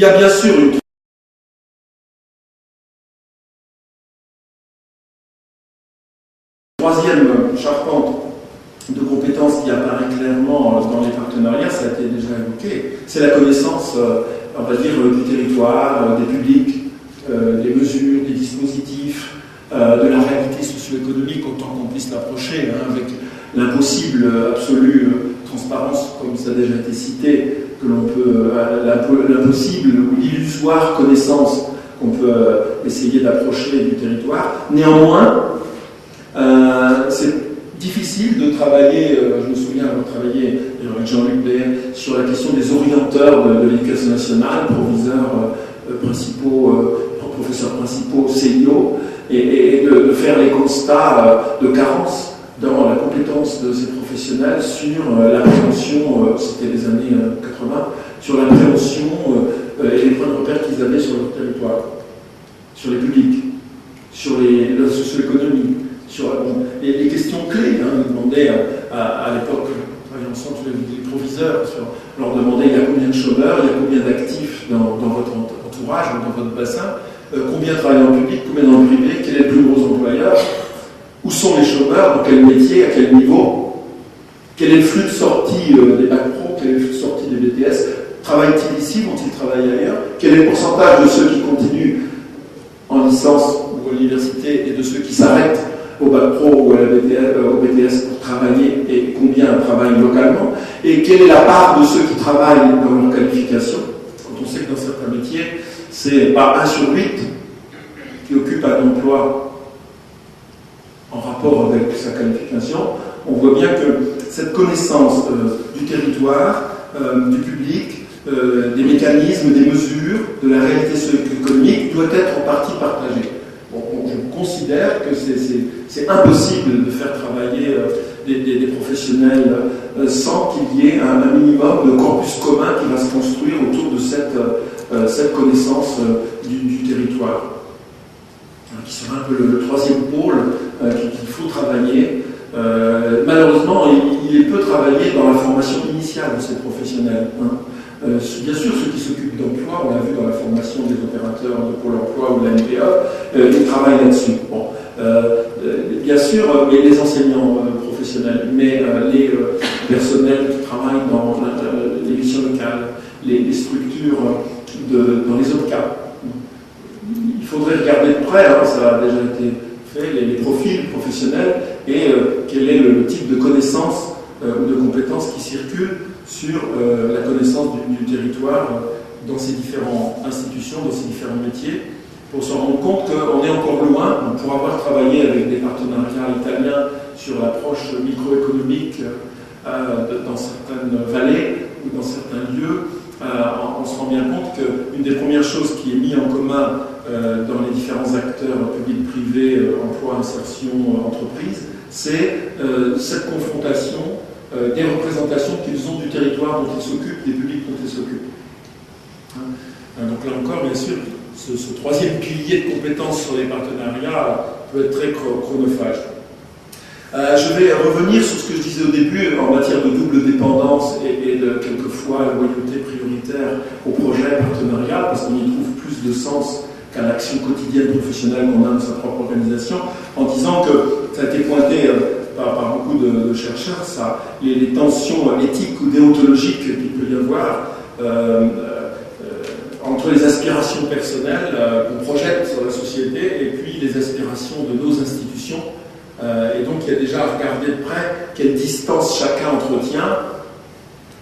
y a bien sûr une troisième charpente de compétences qui apparaît clairement dans les partenariats, ça a été déjà évoqué, c'est la connaissance, on va dire, du territoire, des publics, des mesures, des dispositifs, de la réalité socio-économique autant qu'on puisse l'approcher, hein, avec l'impossible absolue transparence, comme ça a déjà été cité, que l'on peut, l'impossible ou l'illusoire connaissance qu'on peut essayer d'approcher du territoire. Néanmoins, c'est difficile de travailler, je me souviens avoir travaillé avec Jean-Luc Blais sur la question des orienteurs de l'éducation nationale, proviseurs principaux, professeurs principaux CIO, et de faire les constats de carence dans la compétence de ces professionnels sur l'appréhension, c'était les années 80, sur l'appréhension et les points de repère qu'ils avaient sur leur territoire, sur les publics, sur la socio-économie, sur les questions clés. Hein, on demandait à l'époque, on travaillait ensemble sur les proviseurs, on leur demandait il y a combien de chômeurs, il y a combien d'actifs dans votre entourage, dans votre bassin, combien travaillent dans le public, combien dans le privé, quel est le plus gros employeur, où sont les chômeurs, dans quel métier, à quel niveau, quel est le flux de sortie des bacs pro, quel est le flux de sortie des BTS, travaillent-ils ici, vont-ils travailler ailleurs, quel est le pourcentage de ceux qui continuent en licence ou à l'université et de ceux qui s'arrêtent au bac pro ou à la au BTS pour travailler et combien travaillent localement, et quelle est la part de ceux qui travaillent dans leur qualification. Quand on sait que dans certains métiers, c'est pas 1 sur 8 qui occupe un emploi en rapport avec sa qualification, on voit bien que cette connaissance du territoire, du public, des mécanismes, des mesures, de la réalité socio-économique doit être en partie partagée. Bon, je considère que c'est impossible de faire travailler des professionnels sans qu'il y ait un minimum de corpus commun qui va se construire autour de cette connaissance du territoire, qui sera un peu le troisième pôle qu'il faut travailler. Malheureusement, il est peu travaillé dans la formation initiale de ces professionnels. Hein. Bien sûr, ceux qui s'occupent d'emploi, on l'a vu dans la formation des opérateurs de Pôle emploi ou de la NPE, ils travaillent là-dessus. Bon. Bien sûr, les enseignants professionnels, mais les personnels qui travaillent dans les missions locales, les structures dans les autres cas. Il faudrait regarder de près, hein, ça a déjà été fait, les profils professionnels et quel est le type de connaissances ou de compétences qui circulent sur la connaissance du territoire dans ces différentes institutions, dans ces différents métiers, pour se rendre compte qu'on est encore loin. Pour avoir travaillé avec des partenariats italiens sur l'approche microéconomique dans certaines vallées ou dans certains lieux, on se rend bien compte qu'une des premières choses qui est mise en commun dans les différents acteurs publics, privés, emploi, insertion, entreprise, c'est cette confrontation des représentations qu'ils ont du territoire dont ils s'occupent, des publics dont ils s'occupent. Donc là encore, bien sûr, ce troisième pilier de compétences sur les partenariats peut être très chronophage. Je vais revenir sur ce que je disais au début en matière de double dépendance et de quelquefois la loyauté prioritaire au projet partenariat, parce qu'on y trouve plus de sens qu'à l'action quotidienne professionnelle qu'on a dans sa propre organisation, en disant que ça a été pointé par beaucoup de chercheurs, les tensions éthiques ou déontologiques qu'il peut y avoir entre les aspirations personnelles qu'on projette sur la société et puis les aspirations de nos institutions. Et donc il y a déjà à regarder de près quelle distance chacun entretient,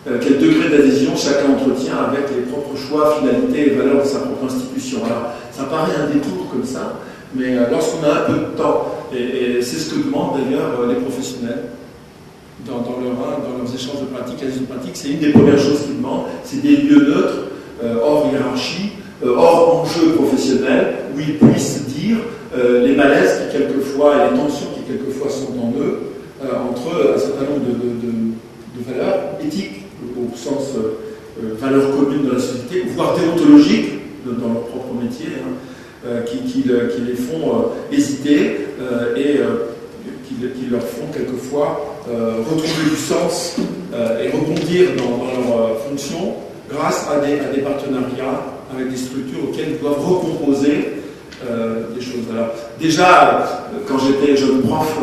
quel degré d'adhésion chacun entretient avec les propres choix, finalités et valeurs de sa propre institution. Alors ça paraît un détour comme ça, mais lorsqu'on a un peu de temps, et c'est ce que demandent d'ailleurs les professionnels dans leurs échanges de pratiques, c'est une des premières choses qu'ils demandent, c'est des lieux neutres, hors hiérarchie, hors enjeux professionnels, où ils puissent dire les malaises qui quelquefois, et les tensions qui quelquefois sont en eux, entre un certain nombre de valeurs éthiques, au sens valeurs communes de la société, voire déontologiques, dans leur propre métier, hein, qui les font hésiter et qui leur font quelquefois retrouver du sens et rebondir dans leur fonction, grâce à des partenariats avec des structures auxquelles ils doivent recomposer des choses. Alors, déjà, quand j'étais jeune prof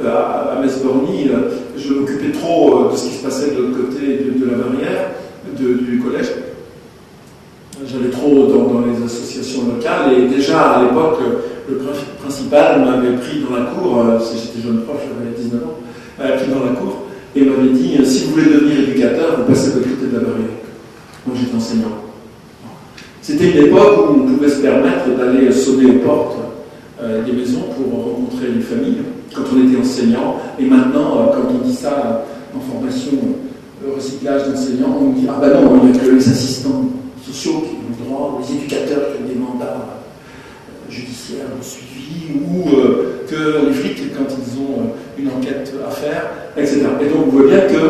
à Metz-Borny, je m'occupais trop de ce qui se passait de l'autre côté de la barrière du collège. J'allais trop dans les associations locales et déjà à l'époque, le principal m'avait pris dans la cour, si j'étais jeune prof, j'avais 19 ans, m'avait pris dans la cour et m'avait dit si vous voulez devenir éducateur, vous passez de l'autre côté de la barrière. Moi j'étais enseignant. C'était une époque où on pouvait se permettre d'aller sonner aux portes des maisons pour rencontrer les familles quand on était enseignant. Et maintenant, quand on dit ça en formation recyclage d'enseignants, on dit ah ben non, il n'y a que les assistants sociaux qui ont le droit, les éducateurs qui ont des mandats judiciaires suivis, ou que les flics quand ils ont une enquête à faire, etc. Et donc on voit bien que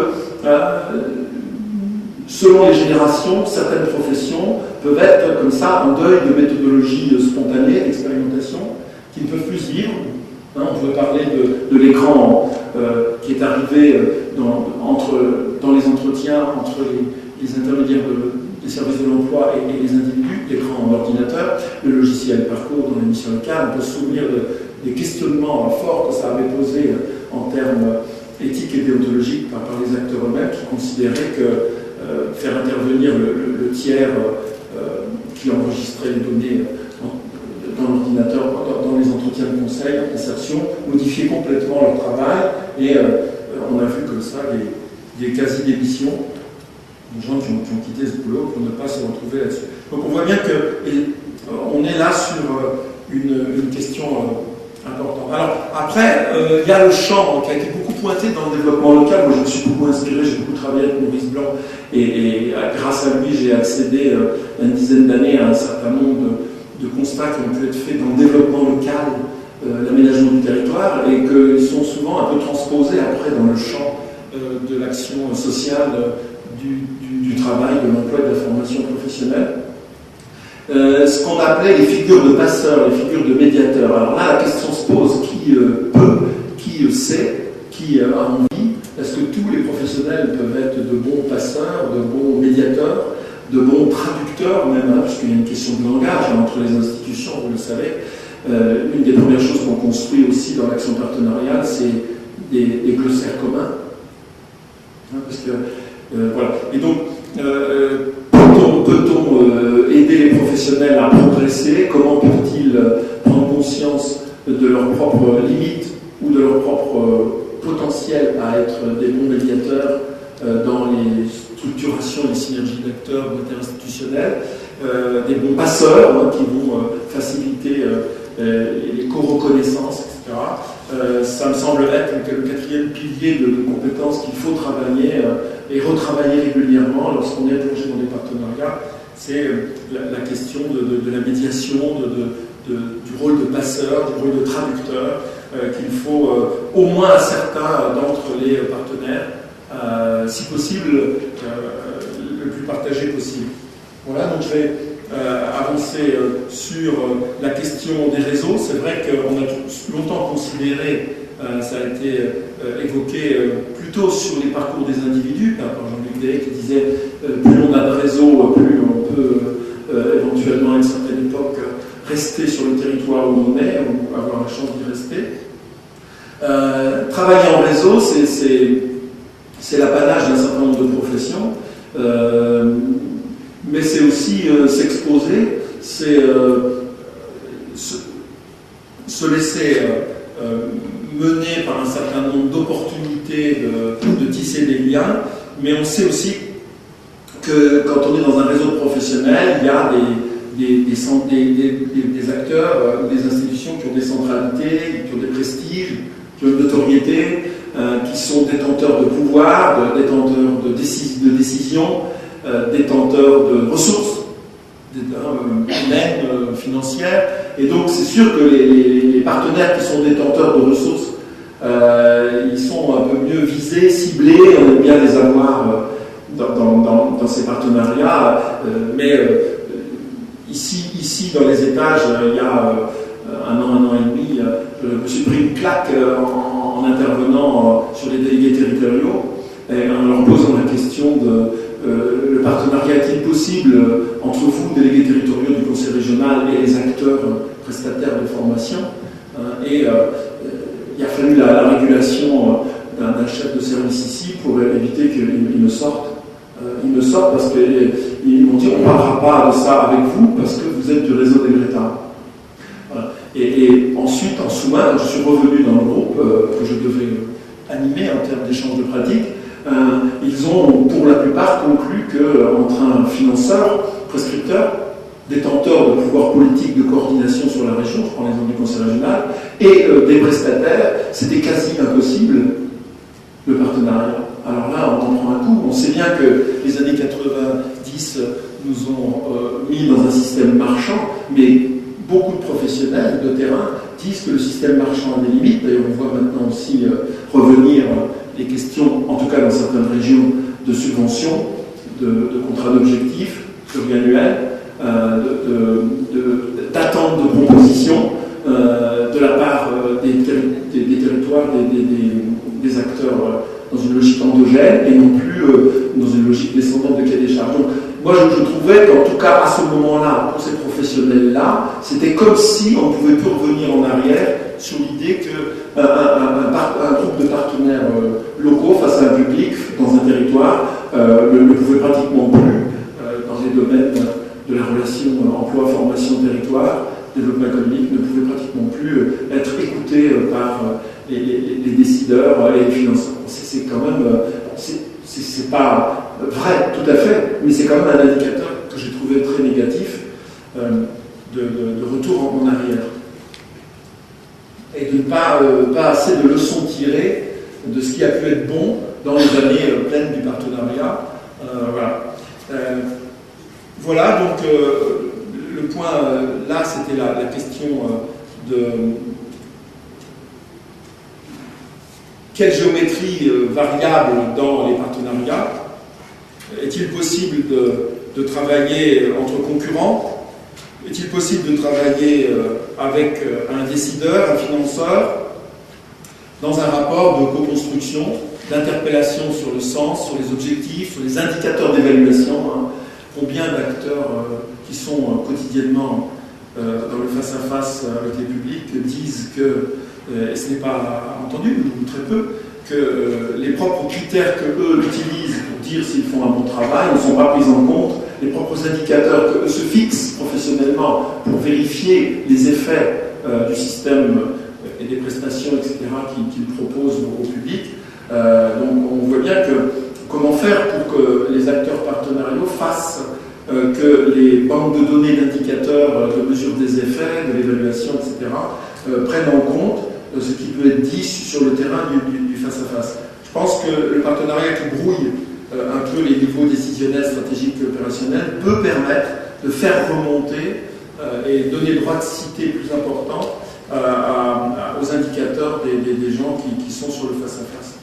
selon les générations, certaines professions peuvent être comme ça en deuil de méthodologie spontanée, d'expérimentation, qui ne peuvent plus se vivre. Hein, on pouvait parler de l'écran qui est arrivé dans les entretiens entre les intermédiaires des services de l'emploi et les individus, l'écran d'ordinateur, le logiciel parcours dans l'émission locale. On peut se souvenir des questionnements forts que ça avait posé en termes éthiques et déontologiques par les acteurs eux-mêmes qui considéraient que faire intervenir le tiers qui enregistrait les données dans l'ordinateur, dans les entretiens de conseil, d'insertion, modifiait complètement leur travail et on a vu comme ça des quasi-démissions de gens qui ont quitté ce boulot pour ne pas se retrouver là-dessus. Donc on voit bien qu'on est là sur une question importante. Alors après, il y a le champ qui a été beaucoup pointé dans le développement local. Moi je me suis beaucoup inspiré, j'ai beaucoup travaillé avec Maurice Blanc et grâce à lui j'ai accédé à une dizaine d'années à un certain nombre de constats qui ont pu être faits dans le développement local, l'aménagement du territoire et qui sont souvent un peu transposés après dans le champ de l'action sociale, du travail, de l'emploi et de la formation professionnelle. Ce qu'on appelait les figures de passeurs, les figures de médiateurs. Alors là, la question se pose, qui peut, qui sait, qui a envie? Est-ce que tous les professionnels peuvent être de bons passeurs, de bons médiateurs, de bons traducteurs même, hein, parce qu'il y a une question de langage entre les institutions, vous le savez. Une des premières choses qu'on construit aussi dans l'action partenariale, c'est des glossaires communs. Hein, parce que, voilà. Et donc, peut-on aider les professionnels à progresser? Comment peuvent-ils prendre conscience de leurs propres limites ou de leur propre potentiel à être des bons médiateurs dans les structurations et les synergies d'acteurs interinstitutionnels, des bons passeurs hein, qui vont faciliter les co-reconnaissances, etc. Ça me semble être le quatrième pilier de compétences qu'il faut travailler et retravailler régulièrement lorsqu'on est plongé dans des partenariats. C'est la question de la médiation, du rôle de passeur, du rôle de traducteur, qu'il faut au moins à certains d'entre les partenaires, si possible, le plus partagé possible. Voilà, donc je vais avancer sur la question des réseaux. C'est vrai qu'on a longtemps considéré, ça a été évoqué plutôt sur les parcours des individus, par Jean-Luc Day qui disait plus on a de réseaux, plus on peut éventuellement à une certaine époque rester sur le territoire où on est, ou avoir la chance d'y rester. Travailler en réseau, c'est l'apanage d'un certain nombre de professions, mais c'est aussi s'exposer, c'est se laisser mener par un certain nombre d'opportunités de tisser des liens, mais on sait aussi que quand on est dans un réseau professionnel, il y a des acteurs ou des institutions qui ont des centralités, qui ont des prestiges, qui ont une notoriété, qui sont détenteurs de pouvoir, détenteurs de décision, détenteurs de ressources humaines, financières. Et donc c'est sûr que les partenaires qui sont détenteurs de ressources, ils sont un peu mieux visés, ciblés, on aime bien les avoir dans ces partenariats, mais ici dans les étages, il y a un an et demi, je me suis pris une claque en intervenant sur les délégués territoriaux et en leur posant la question le partenariat est-il possible entre vous, délégués territoriaux du conseil régional, et les acteurs prestataires de formation. Et il a fallu la régulation d'un chef de service ici pour éviter qu'il me sorte. Ils me sortent parce qu'ils m'ont dit on ne parlera pas de ça avec vous parce que vous êtes du réseau des Greta. Voilà. Et ensuite, en sous-main, quand je suis revenu dans le groupe que je devais animer en termes d'échange de pratiques, ils ont pour la plupart conclu qu'entre un financeur, prescripteur, détenteur de pouvoir politique de coordination sur la région, je prends l'exemple du conseil régional, et des prestataires, c'était quasi impossible le partenariat. Alors là, on en prend un coup. On sait bien que les années 90 nous ont mis dans un système marchand, mais beaucoup de professionnels de terrain disent que le système marchand a des limites. D'ailleurs, on voit maintenant aussi revenir les questions, en tout cas dans certaines régions, de subventions, de contrats d'objectifs pluriannuels, d'attente de propositions de la part des territoires, des acteurs dans une logique endogène et non plus dans une logique descendante de cahier des charges. Donc, moi, je trouvais qu'en tout cas, à ce moment-là, pour ces professionnels-là, c'était comme si on ne pouvait plus revenir en arrière sur l'idée qu'un groupe de partenaires locaux face à un public dans un territoire ne pouvait pratiquement plus, dans les domaines de la relation emploi, formation, territoire, développement économique, ne pouvait pratiquement plus être écouté par les décideurs et les financeurs. C'est quand même, c'est pas vrai tout à fait, mais c'est quand même un indicateur que j'ai trouvé très négatif de retour en arrière. Et de ne pas assez de leçons tirées de ce qui a pu être bon dans les années pleines du partenariat. Voilà, donc le point là, c'était la question de quelle géométrie variable dans les partenariats. Est-il possible de travailler entre concurrents? Est-il possible de travailler avec un décideur, un financeur, dans un rapport de co-construction, d'interpellation sur le sens, sur les objectifs, sur les indicateurs d'évaluation, hein. Combien d'acteurs qui sont quotidiennement dans le face-à-face avec les publics disent que, et ce n'est pas entendu, ou très peu, que les propres critères qu'eux utilisent pour dire s'ils font un bon travail ne sont pas pris en compte, les propres indicateurs qu'eux se fixent professionnellement pour vérifier les effets du système et des prestations, etc., qu'ils proposent au public. Donc on voit bien que comment faire pour que les acteurs partenariaux fassent que les banques de données d'indicateurs de mesure des effets, de l'évaluation, etc., prennent en compte ce qui peut être dit sur le terrain du face-à-face. Je pense que le partenariat qui brouille un peu les niveaux décisionnels, stratégiques et opérationnels peut permettre de faire remonter et donner droit de cité plus important aux indicateurs des gens qui sont sur le face-à-face.